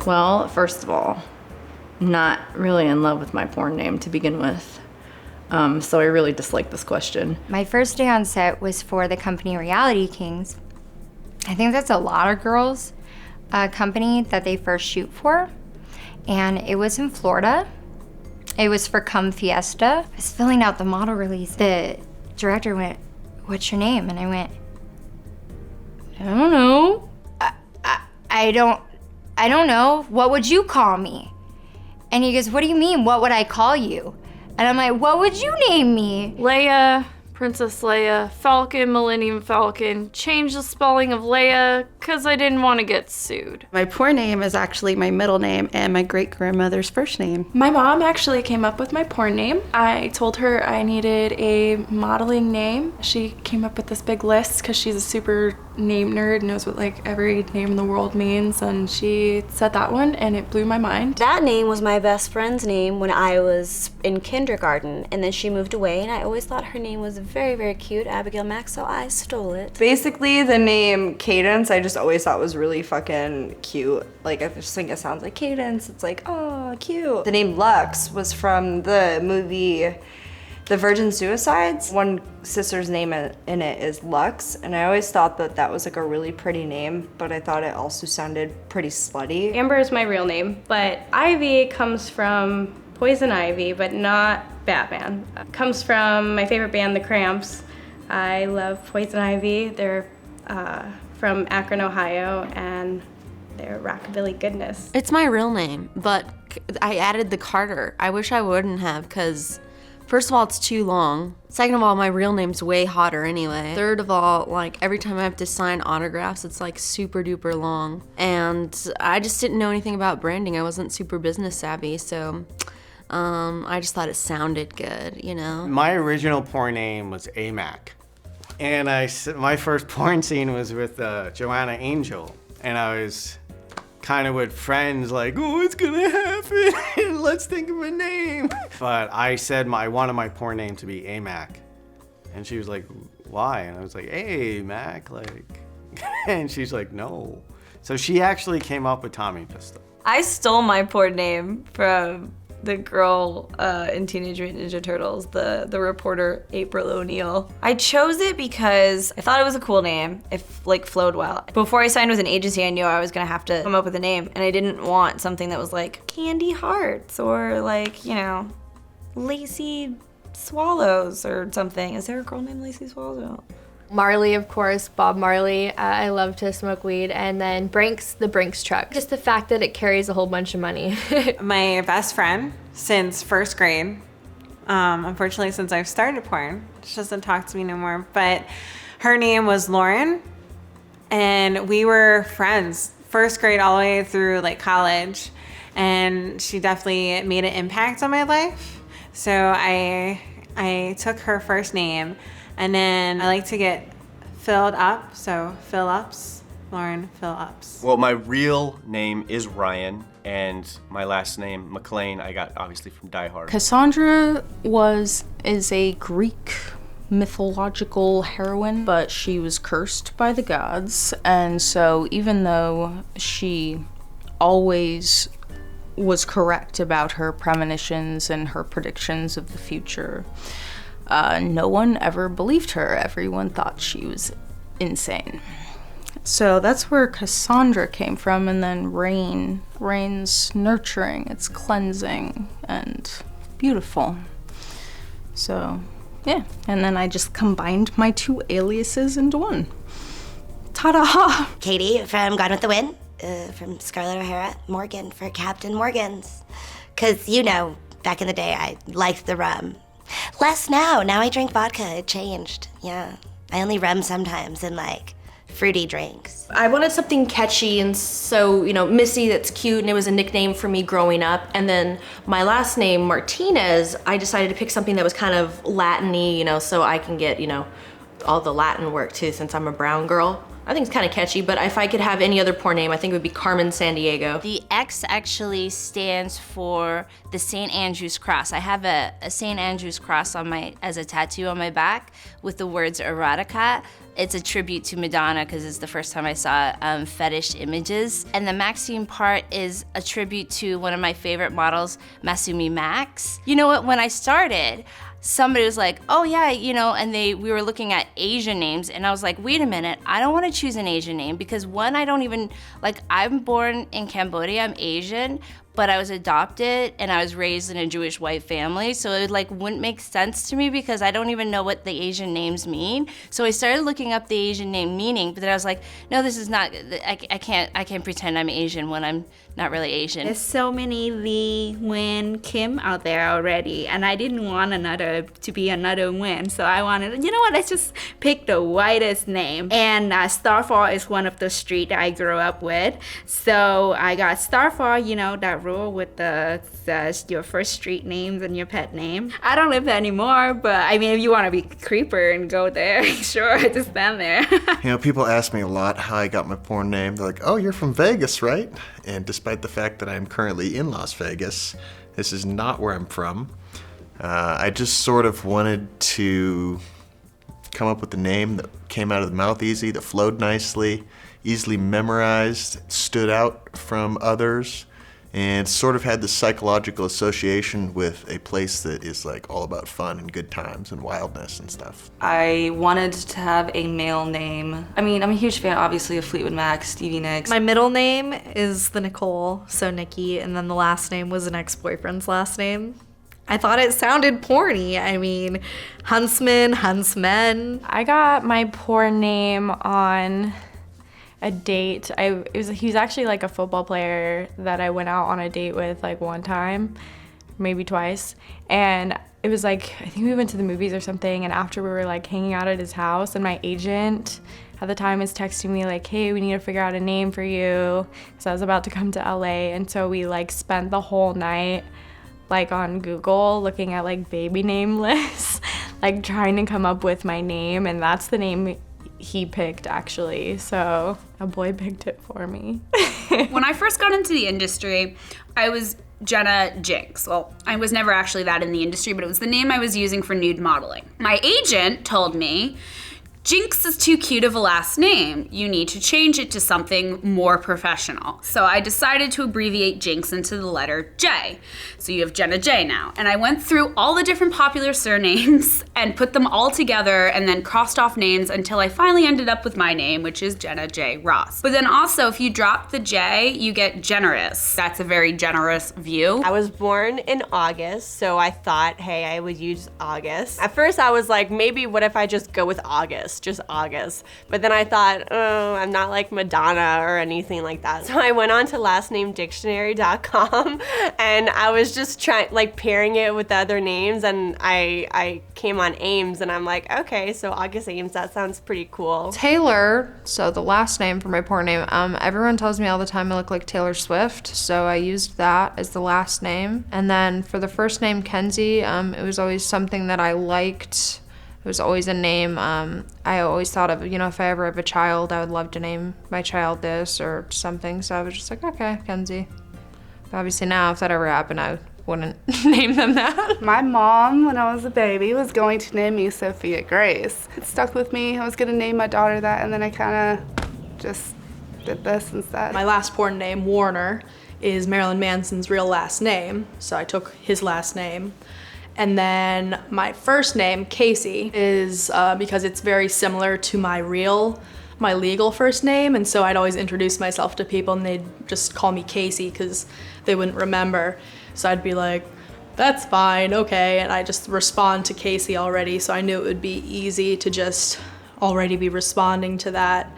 Well, first of all, not really in love with my porn name to begin with. So I really dislike this question. My first day on set was for the company Reality Kings. I think that's a lot of girls' company that they first shoot for. And it was in Florida. It was for Come Fiesta. I was filling out the model release. The director went, "What's your name?" And I went, "I don't know. I don't know. What would you call me?" And he goes, "What do you mean? What would I call you?" And I'm like, "What would you name me?" Leia, Princess Leia, Falcon, Millennium Falcon. Change the spelling of Leia because I didn't want to get sued. My porn name is actually my middle name and my great-grandmother's first name. My mom actually came up with my porn name. I told her I needed a modeling name. She came up with this big list because she's a super name nerd, knows what like every name in the world means, and she said that one and it blew my mind. That name was my best friend's name when I was in kindergarten, and then she moved away, and I always thought her name was very, very cute, Abigail Mack, so I stole it. Basically, the name Cadence, I just always thought was really fucking cute. Like, I just think it sounds like Cadence. It's like, oh, cute. The name Lux was from the movie The Virgin Suicides. One sister's name in it is Lux, and I always thought that that was like a really pretty name, but I thought it also sounded pretty slutty. Amber is my real name, but Ivy comes from Poison Ivy, but not Batman. It comes from my favorite band, The Cramps. I love Poison Ivy. They're from Akron, Ohio, and they're rockabilly goodness. It's my real name, but I added the Carter. I wish I wouldn't have, because first of all, it's too long. Second of all, my real name's way hotter anyway. Third of all, like every time I have to sign autographs, it's like super duper long. And I just didn't know anything about branding. I wasn't super business savvy, so I just thought it sounded good, you know? My original porn name was AMAC. And my first porn scene was with Joanna Angel. And I was kind of with friends like, oh, what's gonna happen? Let's think of a name. But I said I wanted my porn name to be AMAC. And she was like, why? And I was like, hey, Mac, like, and she's like, no. So she actually came up with Tommy Pistol. I stole my porn name from the girl in Teenage Mutant Ninja Turtles, the reporter April O'Neil. I chose it because I thought it was a cool name. It like flowed well. Before I signed with an agency, I knew I was gonna have to come up with a name, and I didn't want something that was like Candy Hearts or like, you know, Lacey Swallows or something. Is there a girl named Lacey Swallows? Marley, of course, Bob Marley. I love to smoke weed. And then Brinks, the Brinks truck. Just the fact that it carries a whole bunch of money. My best friend since first grade, unfortunately since I've started porn, she doesn't talk to me no more, but her name was Lauren, and we were friends first grade all the way through like college, and she definitely made an impact on my life. So I took her first name. And then I like to get filled up, so Fill Ups, Lauren Fill Ups. Well, my real name is Ryan, and my last name, McLean, I got obviously from Die Hard. Cassandra is a Greek mythological heroine, but she was cursed by the gods, and so even though she always was correct about her premonitions and her predictions of the future, no one ever believed her. Everyone thought she was insane. So that's where Cassandra came from, and then Rain's nurturing, it's cleansing and beautiful. So yeah, and then I just combined my two aliases into one. Ta-da! Katie from Gone with the Wind, from Scarlett O'Hara, Morgan for Captain Morgan's. 'Cause you know, back in the day I liked the rum. Less now. Now I drink vodka. It changed. Yeah. I only rum sometimes and like fruity drinks. I wanted something catchy, and so, you know, Missy, that's cute, and it was a nickname for me growing up. And then my last name, Martinez, I decided to pick something that was kind of Latin-y, you know, so I can get, you know, all the Latin work too, since I'm a brown girl. I think it's kind of catchy, but if I could have any other porn name, I think it would be Carmen Sandiego. The X actually stands for the St. Andrew's Cross. I have a St. Andrew's Cross as a tattoo on my back with the words erotica. It's a tribute to Madonna because it's the first time I saw fetish images. And the Maxine part is a tribute to one of my favorite models, Masumi Max. You know what, when I started, somebody was like, oh yeah, and we were looking at Asian names, and I was like, wait a minute, I don't want to choose an Asian name because one, I don't even, I'm born in Cambodia, I'm Asian, but I was adopted and I was raised in a Jewish white family, so it wouldn't make sense to me because I don't even know what the Asian names mean. So I started looking up the Asian name meaning, but then I was like, no, this is not, I can't pretend I'm Asian when I'm not really Asian. There's so many Lee, Win, Kim out there already, and I didn't want to be another Win, so I wanted, let's just pick the whitest name. And Starfall is one of the street I grew up with, so I got Starfall, that rule with your first street names and your pet name. I don't live there anymore, but I mean, if you want to be a creeper and go there, sure, just stand there. People ask me a lot how I got my porn name. They're like, oh, you're from Vegas, right? And despite the fact that I'm currently in Las Vegas, this is not where I'm from. I just sort of wanted to come up with a name that came out of the mouth easy, that flowed nicely, easily memorized, stood out from others, and sort of had this psychological association with a place that is all about fun and good times and wildness and stuff. I wanted to have a male name. I mean, I'm a huge fan, obviously, of Fleetwood Mac, Stevie Nicks. My middle name is the Nicole, so Nikki, and then the last name was an ex-boyfriend's last name. I thought it sounded porny. I mean, Huntsman, Huntsmen. I got my porn name on a date. He was actually a football player that I went out on a date with one time, maybe twice. And it was I think we went to the movies or something, and after we were hanging out at his house, and my agent at the time was texting me hey, we need to figure out a name for you, because I was about to come to LA. And so we spent the whole night on Google looking at baby name lists, trying to come up with my name, and that's the name he picked, actually. So a boy picked it for me. When I first got into the industry, I was Jenna Jinx. Well, I was never actually that in the industry, but it was the name I was using for nude modeling. My agent told me, Jinx is too cute of a last name. You need to change it to something more professional. So I decided to abbreviate Jinx into the letter J. So you have Jenna J now. And I went through all the different popular surnames and put them all together and then crossed off names until I finally ended up with my name, which is Jenna J. Ross. But then also, if you drop the J, you get generous. That's a very generous view. I was born in August, so I thought, hey, I would use August. At first I was maybe what if I just go with August? Just August. But then I thought, oh, I'm not like Madonna or anything like that. So I went on to lastnamedictionary.com and I was just trying, pairing it with the other names, and I came on Ames, and I'm like, okay, so August Ames, that sounds pretty cool. Taylor, so the last name for my porn name, everyone tells me all the time I look like Taylor Swift, so I used that as the last name. And then for the first name, Kenzie, it was always something that I liked. It was always a name I always thought of, if I ever have a child, I would love to name my child this or something. So I was just okay, Kenzie. But obviously now, if that ever happened, I wouldn't name them that. My mom, when I was a baby, was going to name me Sophia Grace. It stuck with me. I was going to name my daughter that, and then I kind of just did this instead. My last porn name, Warner, is Marilyn Manson's real last name, so I took his last name. And then my first name, Casey, is because it's very similar to my legal first name, and so I'd always introduce myself to people and they'd just call me Casey because they wouldn't remember. So I'd be like, that's fine, okay, and I just respond to Casey already, so I knew it would be easy to just already be responding to that.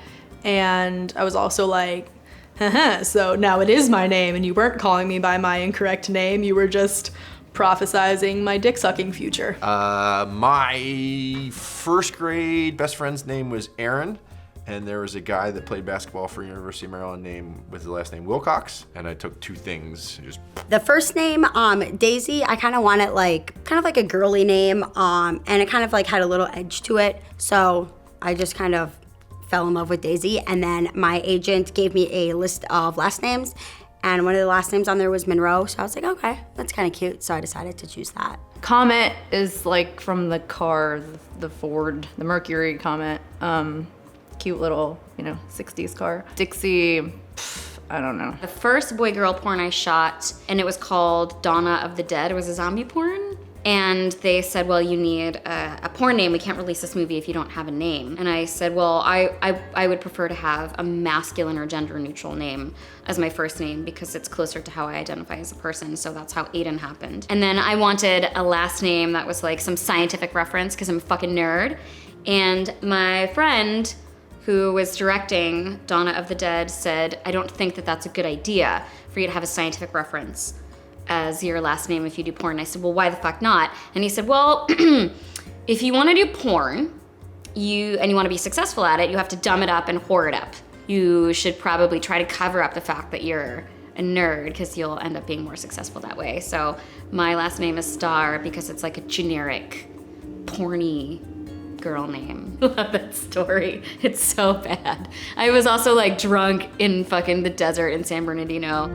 And I was also like, haha, so now it is my name and you weren't calling me by my incorrect name, you were just prophesizing my dick-sucking future. My first grade best friend's name was Aaron, and there was a guy that played basketball for University of Maryland with the last name Wilcox, and I took two things. The first name, Daisy, I kind of wanted kind of like a girly name, and it kind of had a little edge to it, so I just kind of fell in love with Daisy. And then my agent gave me a list of last names, and one of the last names on there was Monroe. So I was like, okay, that's kind of cute. So I decided to choose that. Comet is like from the car, the Ford, the Mercury Comet. Cute little, 60s car. Dixie, I don't know. The first boy-girl porn I shot, and it was called Donna of the Dead. It was a zombie porn. And they said, well, you need a porn name. We can't release this movie if you don't have a name. And I said, well, I would prefer to have a masculine or gender-neutral name as my first name because it's closer to how I identify as a person. So that's how Aiden happened. And then I wanted a last name that was like some scientific reference because I'm a fucking nerd. And my friend who was directing Donna of the Dead said, I don't think that that's a good idea for you to have a scientific reference as your last name if you do porn. And I said, well, why the fuck not? And he said, well, if you want to do porn, and you want to be successful at it, you have to dumb it up and whore it up. You should probably try to cover up the fact that you're a nerd because you'll end up being more successful that way. So my last name is Star because it's like a generic, porny girl name. Love that story. It's so bad. I was also like drunk in fucking the desert in San Bernardino.